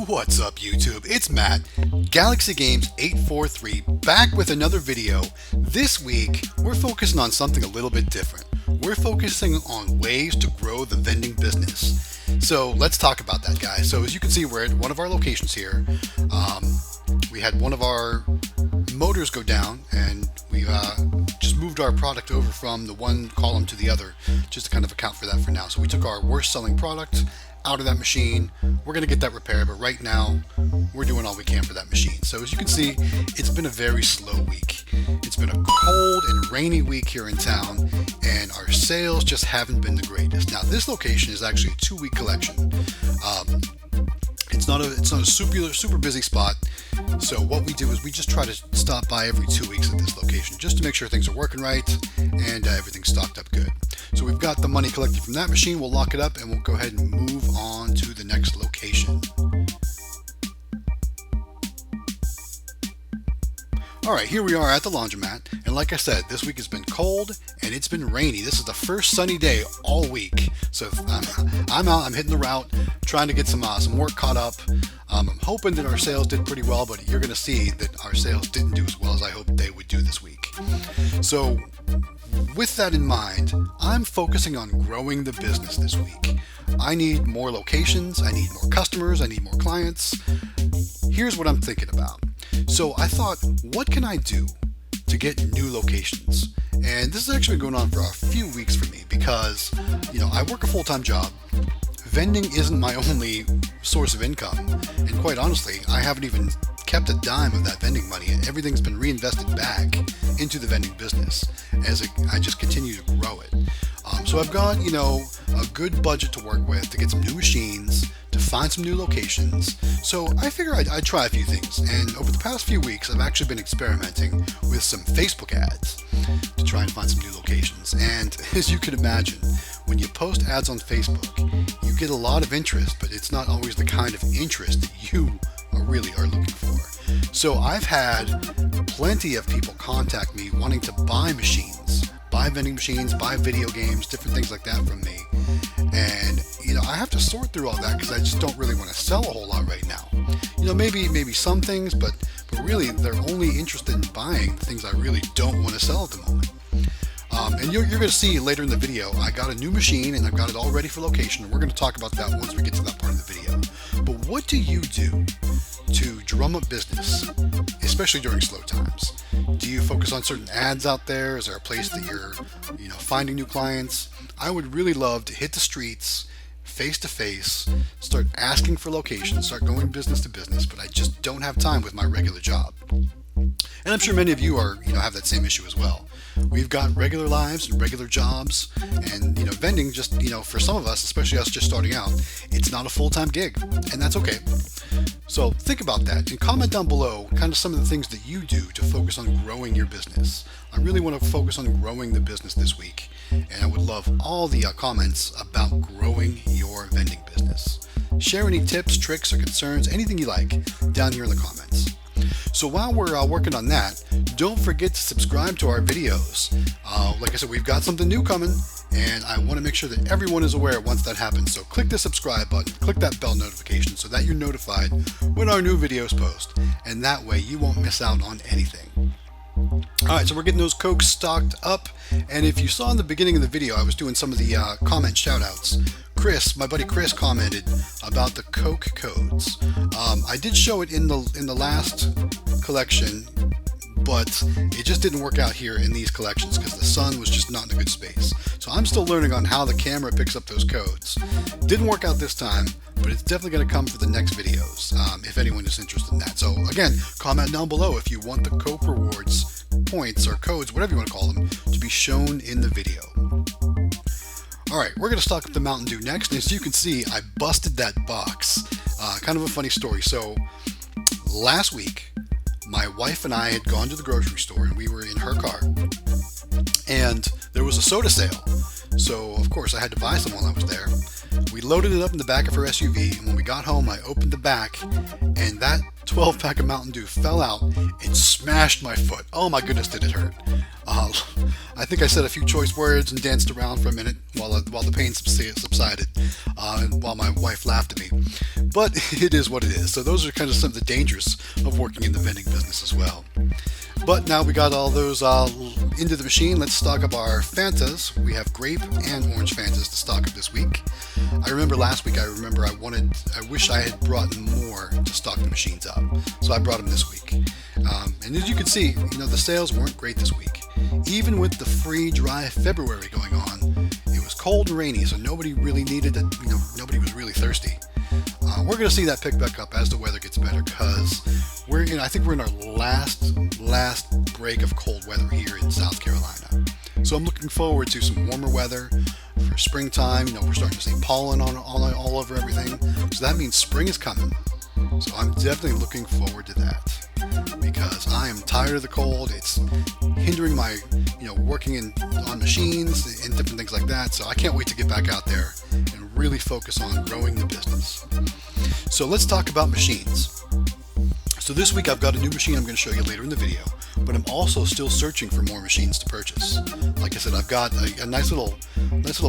What's up YouTube? It's Matt, Galaxy Games 843, back with another video. This week, we're focusing on something a little bit different. We're focusing on ways to grow the vending business. So let's talk about that, guys. So as you can see, we're at one of our locations here. We had one of our motors go down, and we just moved our product over from the one column to the other, just to kind of account for that for now. So we took our worst selling product out of that machine. We're going to get that repaired, but right now we're doing all we can for that machine. So as you can see, it's been a very slow week. It's been a cold and rainy week here in town, and our sales just haven't been the greatest. Now this location is actually a 2-week collection. It's not a super busy spot. So what we do is we just try to stop by every 2 weeks at this location just to make sure things are working right and everything's stocked up good. So we've got the money collected from that machine. We'll lock it up and we'll go ahead and move on to the next location. Alright, here we are at the laundromat, and like I said, this week has been cold and it's been rainy. This is the first sunny day all week. So I'm out, I'm hitting the route, trying to get some work caught up. I'm hoping that our sales did pretty well, but you're going to see that our sales didn't do as well as I hoped they would do this week. So with that in mind, I'm focusing on growing the business this week. I need more locations, I need more customers, I need more clients. Here's what I'm thinking about. So I thought, what can I do to get new locations? And this has actually been going on for a few weeks for me because, I work a full-time job. Vending isn't my only source of income. And quite honestly, I haven't even kept a dime of that vending money. Everything's been reinvested back into the vending business as I just continue to grow it. So I've got, a good budget to work with to get some new machines, to find some new locations. So I figure I'd try a few things. And over the past few weeks, I've actually been experimenting with some Facebook ads to try and find some new locations. And as you can imagine, when you post ads on Facebook, you get a lot of interest, but it's not always the kind of interest that you really are looking for. So I've had plenty of people contact me wanting to buy machines, buy vending machines, buy video games, different things like that from me. And, I have to sort through all that because I just don't really want to sell a whole lot right now. Maybe some things, but really they're only interested in buying the things I really don't want to sell at the moment. And you're going to see later in the video, I got a new machine and I've got it all ready for location. And we're going to talk about that once we get to that part of the video. But what do you do to drum up business, especially during slow times? Do you focus on certain ads out there? Is there a place that you're, finding new clients? I would really love to hit the streets, face to face, start asking for locations, start going business to business, but I just don't have time with my regular job. And I'm sure many of you are, have that same issue as well. We've got regular lives and regular jobs, and vending just, for some of us, especially us just starting out, it's not a full-time gig, and that's okay. So think about that and comment down below kind of some of the things that you do to focus on growing your business. I really want to focus on growing the business this week, and I would love all the comments about growing your vending business. Share any tips, tricks, or concerns, anything you like, down here in the comments. So while we're working on that, don't forget to subscribe to our videos. Like I said, we've got something new coming, and I want to make sure that everyone is aware once that happens. So click the subscribe button, click that bell notification so that you're notified when our new videos post, and that way you won't miss out on anything. Alright, so we're getting those Cokes stocked up, and if you saw in the beginning of the video, I was doing some of the comment shoutouts. My buddy Chris commented about the Coke codes. I did show it in the last collection, but it just didn't work out here in these collections because the sun was just not in a good space. So I'm still learning on how the camera picks up those codes. Didn't work out this time, but it's definitely going to come for the next videos, if anyone is interested in that. So again, comment down below if you want the Coke rewards, points, or codes, whatever you want to call them, to be shown in the video. Alright, we're going to stock up the Mountain Dew next, and as you can see, I busted that box. Kind of a funny story. So, last week, my wife and I had gone to the grocery store and we were in her car, and there was a soda sale. So of course I had to buy some while I was there. We loaded it up in the back of her SUV, and when we got home I opened the back, and that 12-pack of Mountain Dew fell out and smashed my foot. Oh my goodness, did it hurt. I think I said a few choice words and danced around for a minute while the pain subsided, and while my wife laughed at me. But it is what it is. So those are kind of some of the dangers of working in the vending business as well. But now we got all those into the machine. Let's stock up our Fantas. We have grape and orange Fantas to stock up this week. I remember last week, I wish I had brought more to stock the machines up. So I brought them this week. And as you can see, the sales weren't great this week. Even with the free dry February going on, it was cold and rainy, so nobody really needed it. Nobody was really thirsty. We're going to see that pick back up as the weather gets better, because I think we're in our last break of cold weather here in South Carolina. So I'm looking forward to some warmer weather for springtime. We're starting to see pollen all over everything. So that means spring is coming. So I'm definitely looking forward to that, because I am tired of the cold. It's hindering my, working on machines and different things like that. So I can't wait to get back out there and really focus on growing the business. So let's talk about machines. So this week I've got a new machine I'm going to show you later in the video, but I'm also still searching for more machines to purchase. Like I said, I've got a nice little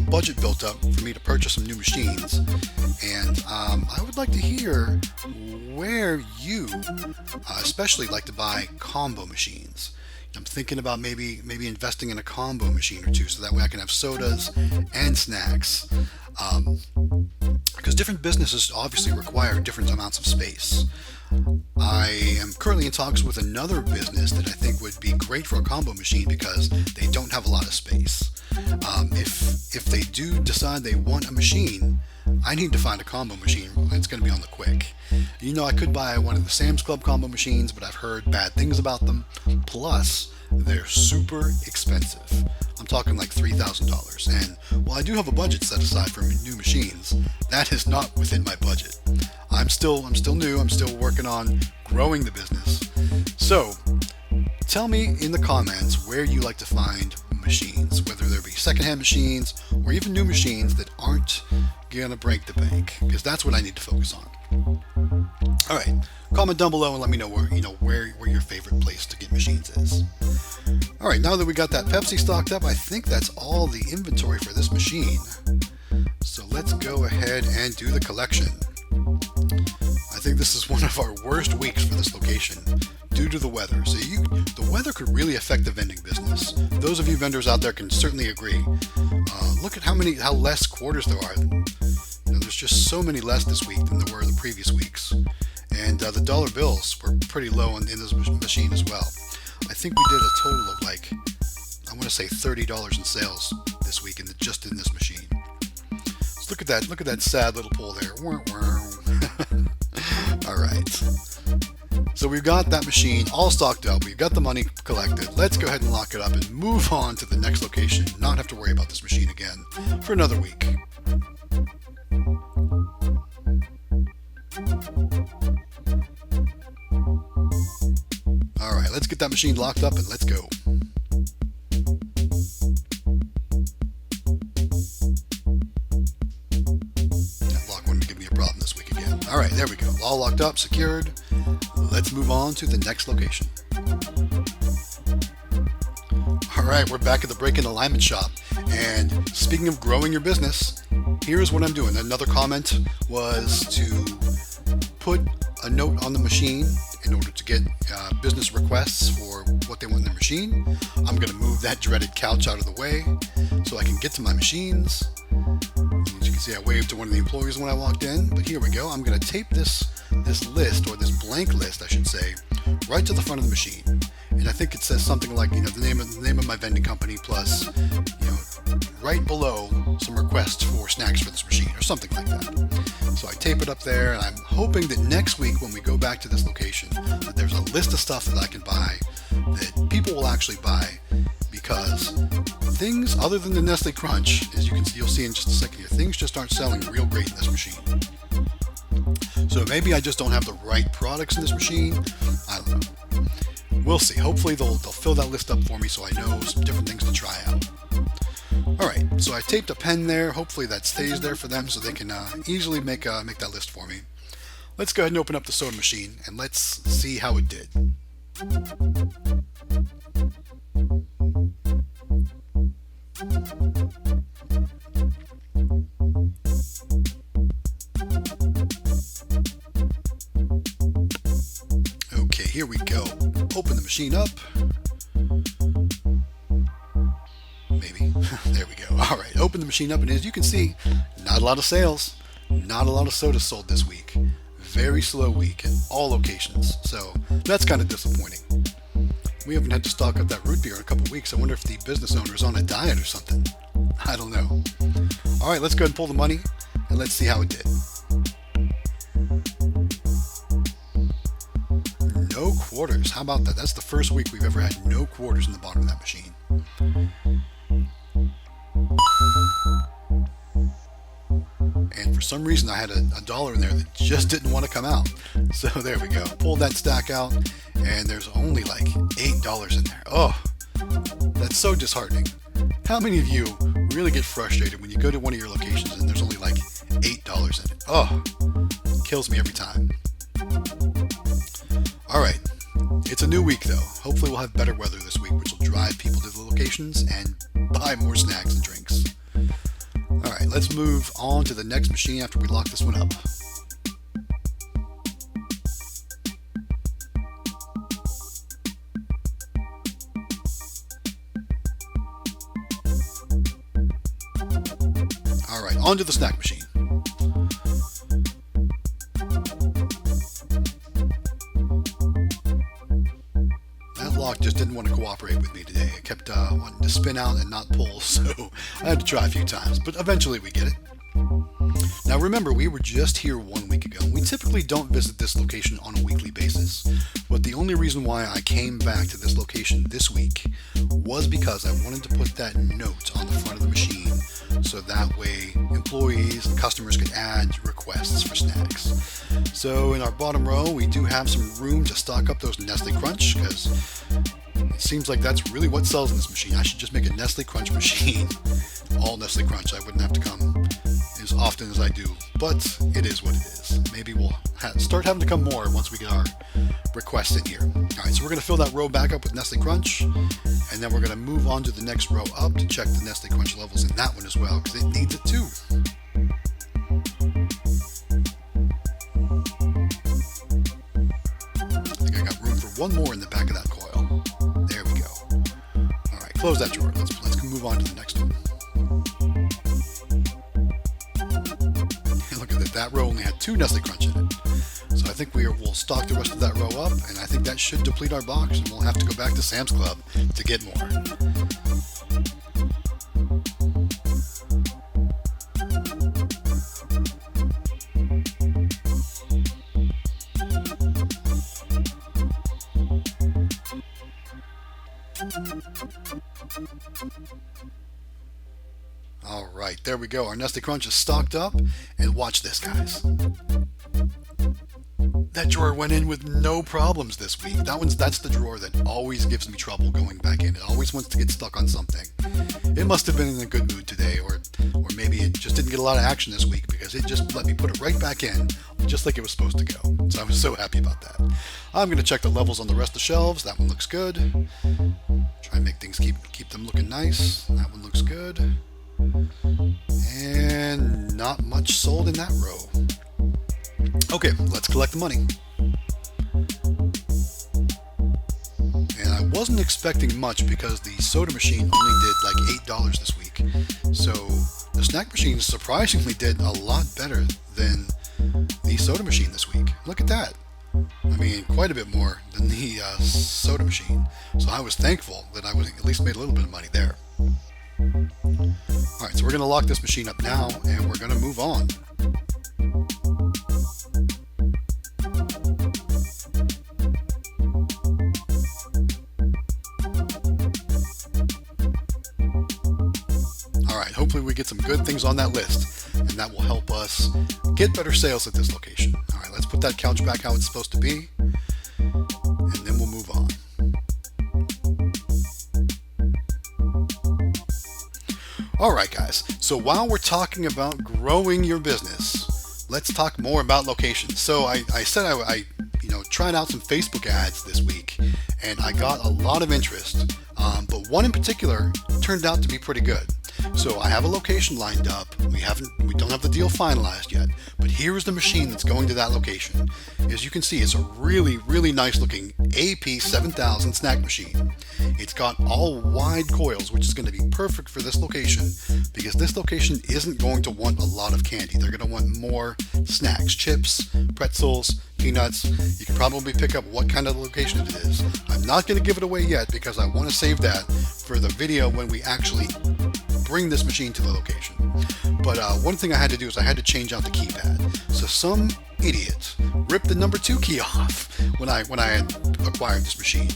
budget built up for me to purchase some new machines, and I would like to hear where you especially like to buy combo machines. I'm thinking about maybe investing in a combo machine or two, so that way I can have sodas and snacks. Because different businesses obviously require different amounts of space. I am currently in talks with another business that I think would be great for a combo machine because they don't have a lot of space. If they do decide they want a machine, I need to find a combo machine that's going to be on the quick. I could buy one of the Sam's Club combo machines, but I've heard bad things about them. Plus, they're super expensive. I'm talking like $3,000. And while I do have a budget set aside for new machines, that is not within my budget. I'm still new. I'm still working on growing the business. So, tell me in the comments where you like to find machines, whether there be secondhand machines or even new machines that aren't gonna break the bank, because that's what I need to focus on. All right, comment down below and let me know where your favorite place to get machines is. All right, now that we got that Pepsi stocked up, I think that's all the inventory for this machine. So let's go ahead and do the collection. I think this is one of our worst weeks for this location due to the weather. So the weather could really affect the vending business. Those of you vendors out there can certainly agree. Look at how less quarters there are. There's just so many less this week than there were the previous weeks. And the dollar bills were pretty low in this machine as well. I think we did a total of I want to say $30 in sales this week just in this machine. So look at that sad little pull there. All right. So we've got that machine all stocked up. We've got the money collected. Let's go ahead and lock it up and move on to the next location. Not have to worry about this machine again for another week. All right, let's get that machine locked up and let's go. That lock wanted to give me a problem this week again. All right, there we go. All locked up, secured. Let's move on to the next location. All right, we're back at the break-in alignment shop. And speaking of growing your business, here's what I'm doing. Another comment was to put a note on the machine in order to get business requests for what they want in their machine. I'm going to move that dreaded couch out of the way so I can get to my machines. As you can see, I waved to one of the employees when I walked in, but here we go. I'm going to tape this list, or this blank list, I should say, right to the front of the machine. And I think it says something like, the name of my vending company plus, right below some requests for snacks for this machine or something like that. So I tape it up there, and I'm hoping that next week when we go back to this location, that there's a list of stuff that I can buy that people will actually buy, because things other than the Nestle Crunch, as you'll see in just a second here, things just aren't selling real great in this machine. So maybe I just don't have the right products in this machine. I don't know. we'll see. Hopefully they'll fill that list up for me so I know some different things to try out. Alright, so I taped a pen there. Hopefully that stays there for them so they can easily make that list for me. Let's go ahead and open up the soda machine and let's see how it did. Okay, here we go. Open the machine up. Maybe. There we go. Alright, open the machine up, and as you can see, not a lot of sales. Not a lot of soda sold this week. Very slow week in all locations, so that's kind of disappointing. We haven't had to stock up that root beer in a couple of weeks. I wonder if the business owner is on a diet or something. I don't know. Alright, let's go ahead and pull the money, and let's see how it did. No quarters. How about that? That's the first week we've ever had no quarters in the bottom of that machine. And for some reason I had a dollar in there that just didn't want to come out. So there we go. Pulled that stack out and there's only like $8 in there. Oh, that's so disheartening. How many of you really get frustrated when you go to one of your locations and there's only like $8 in it? Oh, it kills me every time. Alright, it's a new week though. Hopefully we'll have better weather this week, which will drive people to the locations and buy more snacks and drinks. Alright, let's move on to the next machine after we lock this one up. Alright, on to the snack machine. Lock just didn't want to cooperate with me today. It kept wanting to spin out and not pull, so I had to try a few times, but eventually we get it. Now remember, we were just here 1 week ago. We typically don't visit this location on a weekly basis, but the only reason why I came back to this location this week was because I wanted to put that note on the front of the machine so that way employees and customers could add requests for snacks. So in our bottom row, we do have some room to stock up those Nestle Crunch because it seems like that's really what sells in this machine. I should just make a Nestle Crunch machine. All Nestle Crunch. I wouldn't have to come as often as I do, but it is what it is. Maybe we'll start having to come more once we get our requests in here. Alright, so we're going to fill that row back up with Nestle Crunch, and then we're going to move on to the next row up to check the Nestle Crunch levels in that one as well, because it needs it too. I think I got room for one more in the back of that coil. There we go. Alright, close that drawer. Let's move on to the next one. Look at that. That row only had 2 Nestle Crunch in it. So I think we'll stock the rest of that row up, and I think that should deplete our box, and we'll have to go back to Sam's Club to get more. Alright, there we go. Our Nestle Crunch is stocked up, and watch this, guys. That drawer went in with no problems this week. That's the drawer that always gives me trouble going back in. It always wants to get stuck on something. It must have been in a good mood today, or maybe it just didn't get a lot of action this week because it just let me put it right back in, just like it was supposed to go. So I was so happy about that. I'm going to check the levels on the rest of the shelves. That one looks good. Try and make things keep them looking nice. That one looks good. And not much sold in that row. Okay, let's collect the money. And I wasn't expecting much because the soda machine only did like $8 this week. So the snack machine surprisingly did a lot better than the soda machine this week. Look at that. I mean, quite a bit more than the soda machine. So I was thankful that I at least made a little bit of money there. Alright, so we're going to lock this machine up now, and we're going to move on. Alright, hopefully we get some good things on that list, and that will help us get better sales at this location. Alright, let's put that couch back how it's supposed to be, and then we'll move on. Alright guys, so while we're talking about growing your business, let's talk more about locations. So I said I tried out some Facebook ads this week, and I got a lot of interest, but one in particular turned out to be pretty good. So I have a location lined up. We don't have the deal finalized yet, but here is the machine that's going to that location. As you can see, it's a really nice looking AP7000 snack machine. It's got all wide coils, which is going to be perfect for this location because this location isn't going to want a lot of candy. They're going to want more snacks, chips, pretzels, peanuts. You can probably pick up what kind of location it is. I'm not going to give it away yet because I want to save that for the video when we actually bring this machine to the location. But one thing I had to do is I had to change out the keypad. So some idiot ripped the number 2 key off when I had acquired this machine.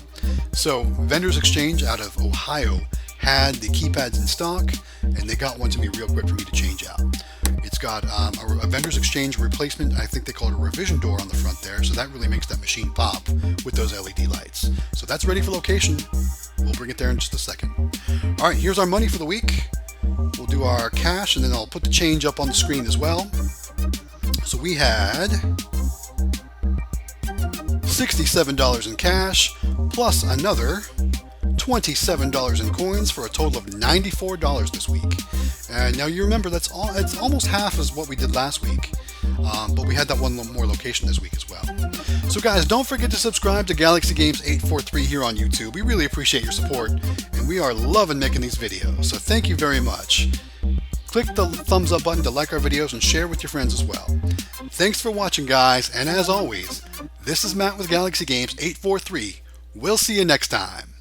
So Vendors Exchange out of Ohio had the keypads in stock, and they got one to me real quick for me to change out. It's got a Vendors Exchange replacement. I think they call it a revision door on the front there, so that really makes that machine pop with those LED lights. So that's ready for location. We'll bring it there in just a second. All right, here's our money for the week. We'll do our cash, and then I'll put the change up on the screen as well. So we had $67 in cash, plus another $27 in coins for a total of $94 this week. And now you remember it's almost half as what we did last week, but we had that one more location this week as well. So guys, don't forget to subscribe to Galaxy Games 843 here on YouTube. We really appreciate your support, and we are loving making these videos. So thank you very much. Click the thumbs up button to like our videos and share with your friends as well. Thanks for watching, guys, and as always, this is Matt with Galaxy Games 843. We'll see you next time.